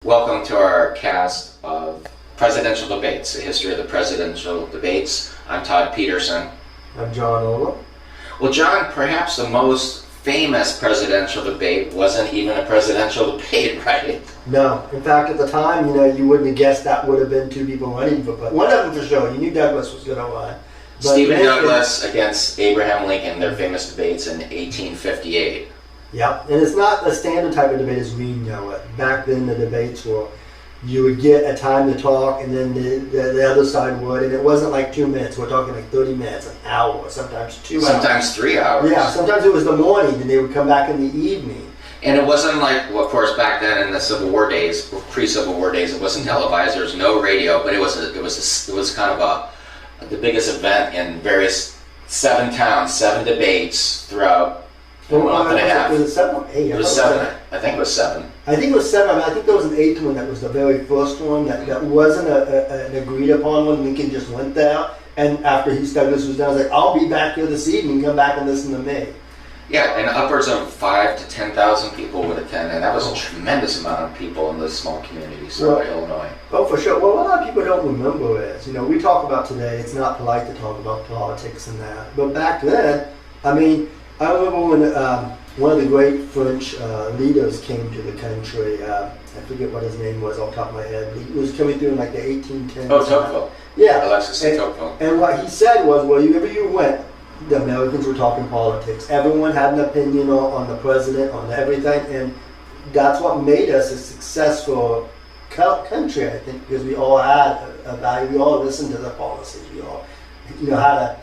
Welcome to our cast of presidential debates, the history of the presidential debates. I'm Todd Peterson. I'm John Ola. Well, John, perhaps the most famous presidential debate wasn't even a presidential debate, right? No. In fact, at the time, you wouldn't have guessed that would have been two people running for president. One of them for sure. You knew Douglas was going to run. Stephen Douglas against Abraham Lincoln, their famous debates in 1858. Yeah, and it's not the standard type of debate as we know it. Back then, the debates were, you would get a time to talk, and then the other side would, and it wasn't like 2 minutes. We're talking like 30 minutes, an hour, sometimes 2 hours. Sometimes 3 hours. Yeah, sometimes it was the morning, and they would come back in the evening. And it wasn't like, well, of course, back then in the Civil War days, pre-Civil War days, it wasn't televised. There was no radio, but it was kind of the biggest event in various 7 towns, 7 debates throughout. A month and a half. Was it 7 or 8? It was 7. I think it was 7. I think it was 7. I think there was an 8th one that was the very first one that wasn't an agreed upon one. Lincoln just went there, and after Douglas was done, I was like, I'll be back here this evening. Come back and listen to me. Yeah, and upwards of 5,000 to 10,000 people would attend, and that was a tremendous amount of people in this small community, Illinois. Oh, for sure. Well, what a lot of people don't remember is, we talk about today. It's not polite to talk about politics and that, but back then, I remember when one of the great French leaders came to the country. I forget what his name was off the top of my head. He was coming through in like the 1810s. Oh, Tocqueville. Yeah. Alexis de Tocqueville. And what he said was, wherever you went, the Americans were talking politics. Everyone had an opinion on the president, on everything, and that's what made us a successful country, I think, because we all had a value. We all listened to the policies. We all, had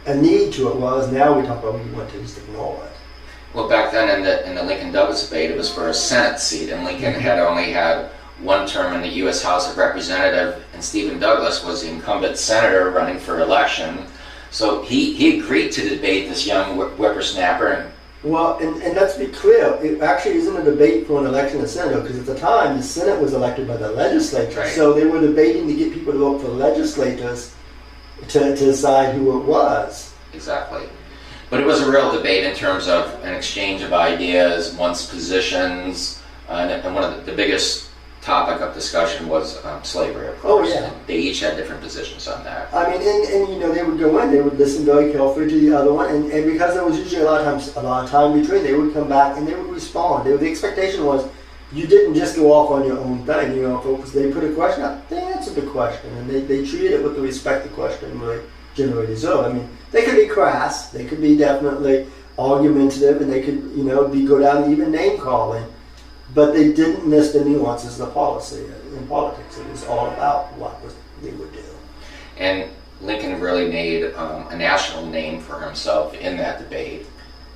a need to it, was now we talk about we want to just ignore it. Well, back then in the LincolnDouglas Debate, it was for a Senate seat, and Lincoln had only had one term in the U.S. House of Representatives, and Stephen Douglas was the incumbent senator running for election. So he agreed to debate this young whippersnapper. Well, and let's be clear, it actually isn't a debate for an election of senator, because at the time the Senate was elected by the legislature, right. So they were debating to get people to vote for legislators to decide who it was. Exactly. But it was a real debate in terms of an exchange of ideas, one's positions, and one of the biggest topic of discussion was slavery, of course. Oh, yeah. And they each had different positions on that. And they would go in, they would listen very carefully to the other one, and because there was usually a lot of time between, they would come back and they would respond. The expectation was, you didn't just go off on your own thing, folks. They put a question out, they answered the question, and they treated it with the respect the question really generally deserved. They could be crass, they could be definitely argumentative, and they could, go down to even name calling, but they didn't miss the nuances of the policy in politics. It was all about what they would do. And Lincoln really made a national name for himself in that debate.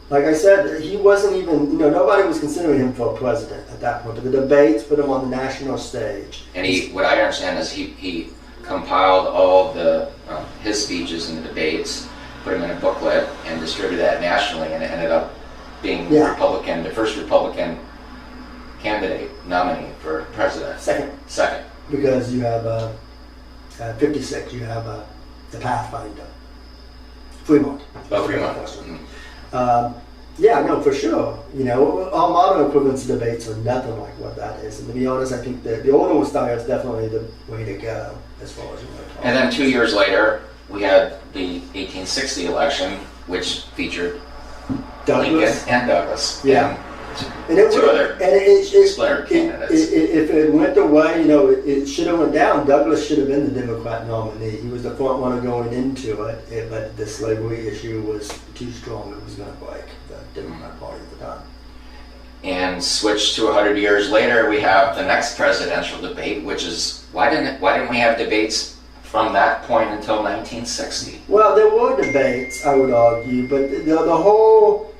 Like I said, he wasn't even, nobody was considering him for a president at that point, but the debates put him on the national stage. And what I understand is he compiled all of his speeches in the debates, put them in a booklet, and distributed that nationally, and it ended up being the first Republican candidate nominee for president. Second. Because you have 56, you have the Pathfinder. Fremont. Oh, Fremont. For sure. All modern equivalents of debates are nothing like what that is. And to be honest, I think that the older style is definitely the way to go as far as you want to talk. And then 2 years later, we had the 1860 election, which featured Douglas. Lincoln and Douglas. Yeah. And two other splinter candidates. If it went the way, it should have went down. Douglas should have been the Democrat nominee. He was the front runner going into it, but the slavery issue was too strong. It was going to break the Democrat Party at the time. And switched to 100 years later, we have the next presidential debate, which is why didn't we have debates from that point until 1960? Well, there were debates, I would argue, but the whole.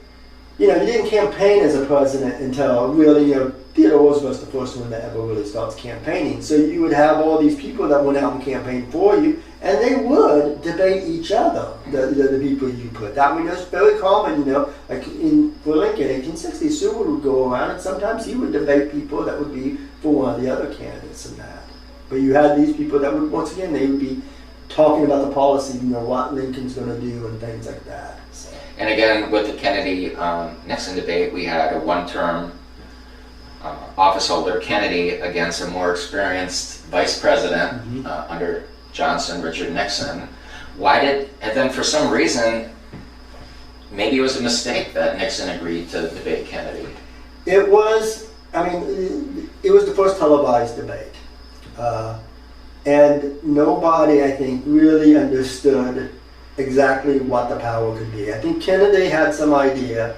You didn't campaign as a president until really, Theodore Roosevelt's the first one that ever really starts campaigning. So you would have all these people that went out and campaigned for you, and they would debate each other, the people you put. That was very common, like for Lincoln, 1860, Seward would go around, and sometimes he would debate people that would be for one of the other candidates in that. But you had these people that would, once again, they would be talking about the policy, what Lincoln's going to do and things like that. So. And again, with the Kennedy-Nixon debate, we had a one-term office holder Kennedy against a more experienced vice president under Johnson, Richard Nixon. And then for some reason, maybe it was a mistake that Nixon agreed to debate Kennedy. It was the first televised debate. And nobody, I think, really understood exactly what the power could be. I think Kennedy had some idea,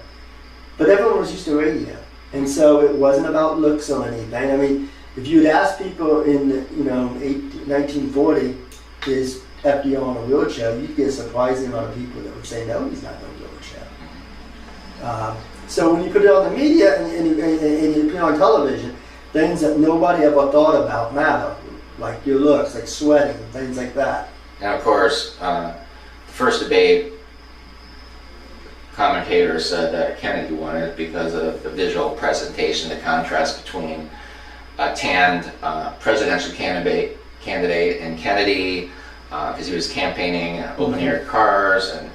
but everyone was used to radio. And so it wasn't about looks or anything. I mean, if you'd ask people in 1940, is FDR on a wheelchair, you'd get a surprising amount of people that would say, no, he's not on a wheelchair. So when you put it on the media and you put it on television, things that nobody ever thought about matter, like your looks, like sweating, things like that. And of course, the first debate, commentators said that Kennedy won it because of the visual presentation, the contrast between a tanned presidential candidate and Kennedy, because he was campaigning open-air cars, and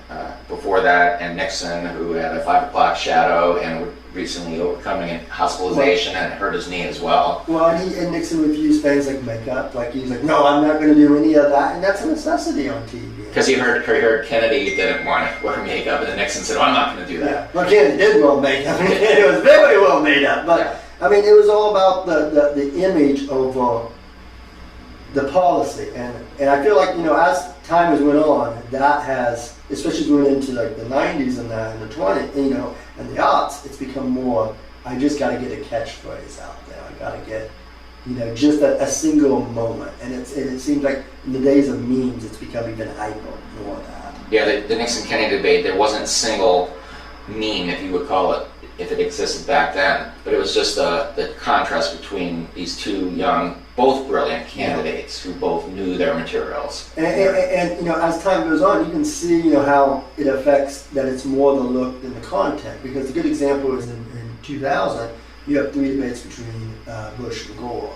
before that, and Nixon, who had a 5 o'clock shadow and recently overcoming hospitalization and hurt his knee as well. Well, and Nixon refused things like makeup. Like, he was like, no, I'm not going to do any of that, and that's a necessity on TV. Because he heard Kennedy didn't want to wear makeup, and then Nixon said, well, I'm not going to do that. Yeah. Well, Kennedy did wear makeup. It was very well made up. But, yeah. I mean, it was all about the image over the policy. And I feel like, as time has went on, that has, especially going into like the 90s and the 20s, and the aughts, it's become more, I just got to get a catchphrase out there. I got to get, just a single moment. And it seems like in the days of memes, it's become even hyper, more of that. Yeah, the Nixon-Kennedy debate, there wasn't a single meme, if you would call it, if it existed back then. But it was just the contrast between these two young, both brilliant candidates who both knew their materials. And as time goes on, you can see, how it affects that it's more the look than the content. Because a good example is in 2000, you have 3 debates between Bush and Gore.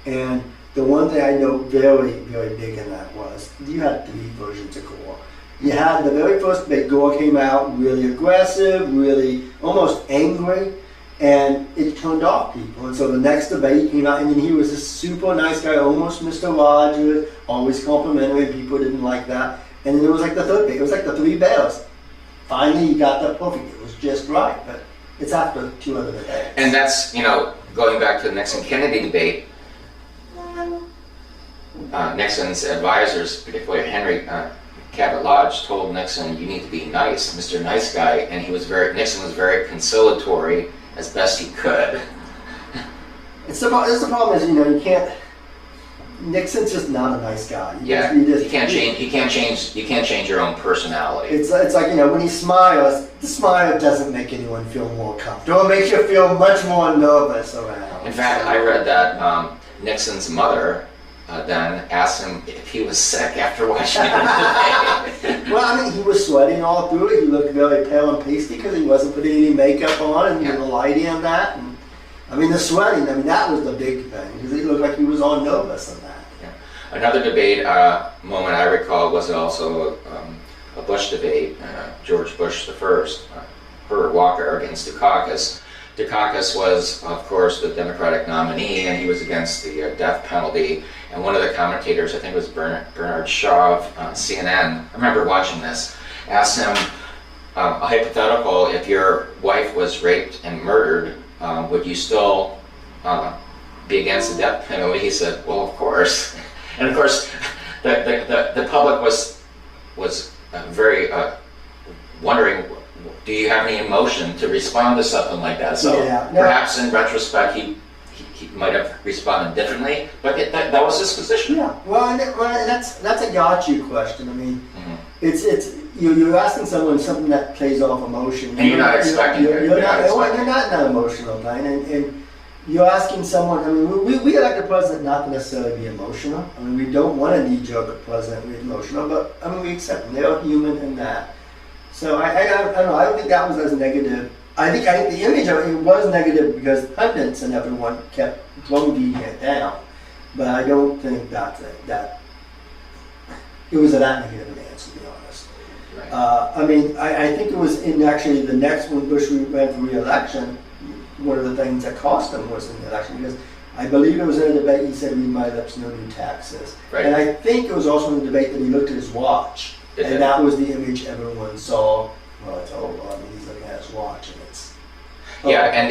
And the one thing I know very, very big in that was you had 3 versions of Gore. You had the very first debate, Gore came out really aggressive, really almost angry, and it turned off people. And so the next debate he came out, and he was this super nice guy, almost Mr. Rogers, always complimentary, people didn't like that. And then it was like the third debate, it was like the 3 bears. Finally, he got that perfect, it was just right, but it's after 2 other debates. And that's, going back to the Nixon-Kennedy debate, Nixon's advisors, particularly Henry Cabot Lodge, told Nixon, you need to be nice, Mr. Nice Guy, and Nixon was very conciliatory as best he could. The problem is, you can't, Nixon's just not a nice guy. You can't change your own personality. It's like, when he smiles, the smile doesn't make anyone feel more comfortable. It makes you feel much more nervous around. In fact, I read that Nixon's mother then asked him if he was sick after watching it. Well, he was sweating all through it. He looked very pale and pasty because he wasn't putting any makeup on, and the lighting on that. And the sweating, that was the big thing, because he looked like he was all nervous on that. Yeah. Another debate moment I recall was also a Bush debate, George Bush I, Herbert Walker against Dukakis. Dukakis was, of course, the Democratic nominee, and he was against the death penalty. And one of the commentators, I think it was Bernard Shaw of CNN, I remember watching this, asked him a hypothetical: if your wife was raped and murdered, would you still be against the death penalty? He said, well, of course. And of course, the public was very wondering, do you have any emotion to respond to something like that? So perhaps in retrospect, he might have responded differently, but that was his position. Yeah, well, and that's a got you question. It's you're asking someone something that plays off emotion, and you're not expecting it. You're not an emotional thing, and you're asking someone. We elect a president not to necessarily be emotional. We don't want a knee-jerk president to be emotional, but we accept them. They're human in that. So I don't know. I don't think that was as negative. I think the image of it was negative because pundits and everyone kept beating it down. But I don't think that it was that negative an answer, to be honest. Right. I think it was in actually the next when Bush ran for re-election, one of the things that cost him was in the election, because I believe it was in a debate he said, "Read my lips, no new taxes." Right. And I think it was also in the debate that he looked at his watch, and that was the image everyone saw. Well, it's I mean, he's looking at his watch, and it's and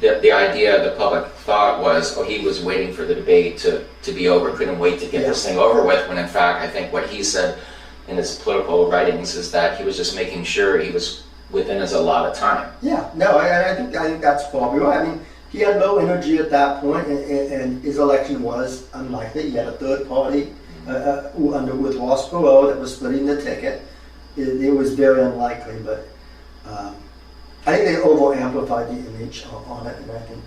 the idea the public thought was, oh, he was waiting for the debate to be over, couldn't wait to get this thing over with, when in fact I think what he said in his political writings is that he was just making sure he was within his allotted time. Yeah, no, I think that's probably right. I mean, he had low energy at that point, and his election was unlikely. He had a third party with Ross Perot that was splitting the ticket. It was very unlikely, but I think they over-amplified the image on it, and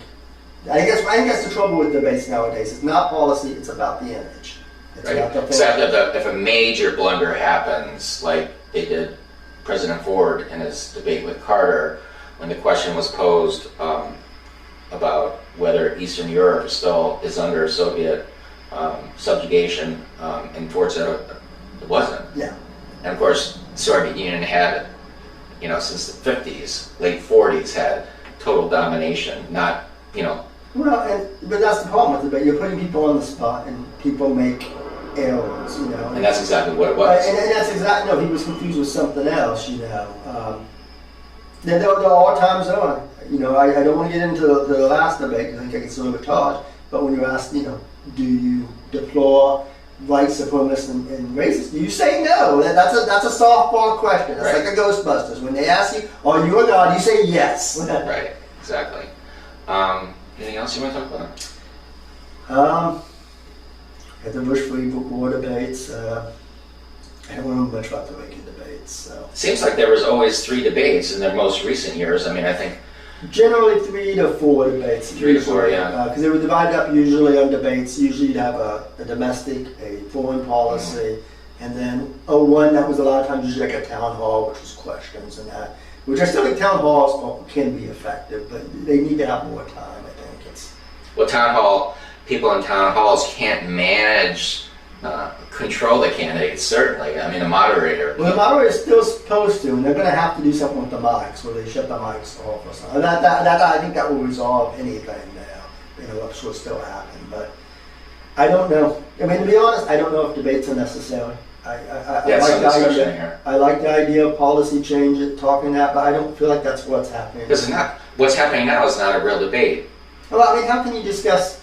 I guess that's the trouble with debates nowadays. It's not policy; it's about the image. It's Right. about the Except if a major blunder happens, like they did President Ford in his debate with Carter, when the question was posed about whether Eastern Europe still is under Soviet subjugation, and Ford said it wasn't. Yeah. And of course, the Soviet Union had, since the 50s, late 40s, had total domination, not, Well, but that's the problem with it. But you're putting people on the spot, and people make errors, And that's exactly what it was. And that's exactly, no, he was confused with something else, There are times on, I don't want to get into the last debate, because I think I can still with Todd, but when you ask, do you deplore white supremacists and racists, do you say no? That's a softball question. It's Right. like a Ghostbusters. When they ask you, are you a god, you say yes. Right, exactly. Anything else you want to talk about? At the Bush v. Gore debates, I don't know much about the Lincoln debates. So Seems like there was always 3 debates in their most recent years. I mean, I think generally 3 to 4 debates. 3 to 4, yeah. Because they were divided up usually on debates. Usually you'd have a domestic, a foreign policy, and then one that was a lot of times usually like a town hall, which was questions and that. Which I still think town halls can be effective, but they need to have more time. I think it's. Well, people in town halls can't manage, control the candidates, certainly. I mean, a moderator. Well, the moderator is still supposed to, and they're going to have to do something with the mics, where they shut the mics off or something. I think that will resolve anything now. I'm sure still happen, but I don't know. I mean, to be honest, I don't know if debates are necessary. I like the idea. Here. I like the idea of policy change, talking that, but I don't feel like that's what's happening. Because what's happening now is not a real debate. Well, I mean, how can you discuss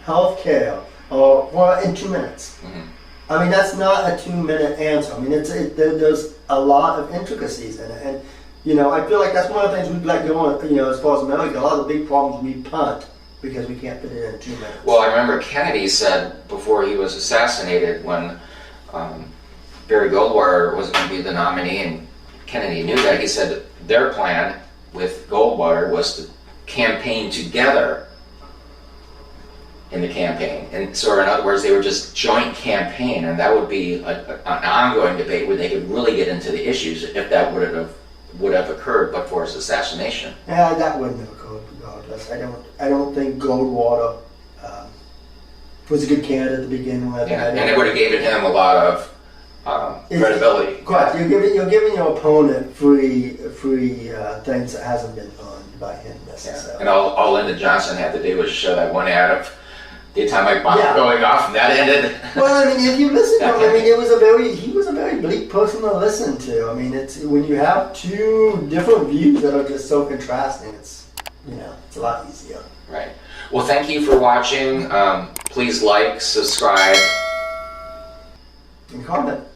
health care in 2 minutes? Mm-hmm. I mean, that's not a 2-minute answer. I mean, there's a lot of intricacies in it. And, I feel like that's one of the things we've let go on, as far as America, a lot of the big problems we punt because we can't fit it in 2 minutes. Well, I remember Kennedy said before he was assassinated, when Barry Goldwater was going to be the nominee, and Kennedy knew that, he said their plan with Goldwater was to campaign together in the campaign. And so in other words, they were just joint campaign, and that would be an ongoing debate where they could really get into the issues if that would have occurred but for his assassination. Yeah, that wouldn't have occurred regardless. I don't think Goldwater was a good candidate to begin with. Yeah, and it would have given him a lot of credibility. Correct. You're giving your opponent free things that hasn't been earned by him necessarily. Yeah. And all Lyndon Johnson had to do was show that one ad of the atomic bomb going off, and that ended. Well, I mean, if you listen to him, I mean, he was a very bleak person to listen to. I mean, it's when you have 2 different views that are just so contrasting, it's a lot easier. Right. Well, thank you for watching. Please like, subscribe, and comment.